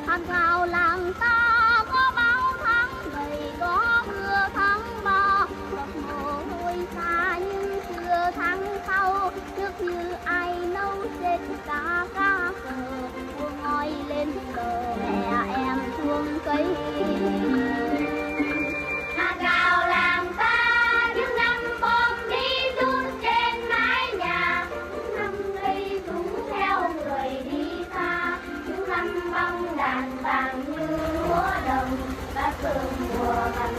hàng rào làng ta có báo tháng ngày có mưa tháng ba giọt mồ hôi xa nhưng chưa tháng sau trước như ai nấu chết cá cờ vua ngoi lên cờ mẹ em xuống cây. Hàng rào làng ta những năm bom đi rút trên mái nhà, những năm gây súng theo người đi xa, những năm băng đàn vàng như lúa đồng, đã từng mùa gần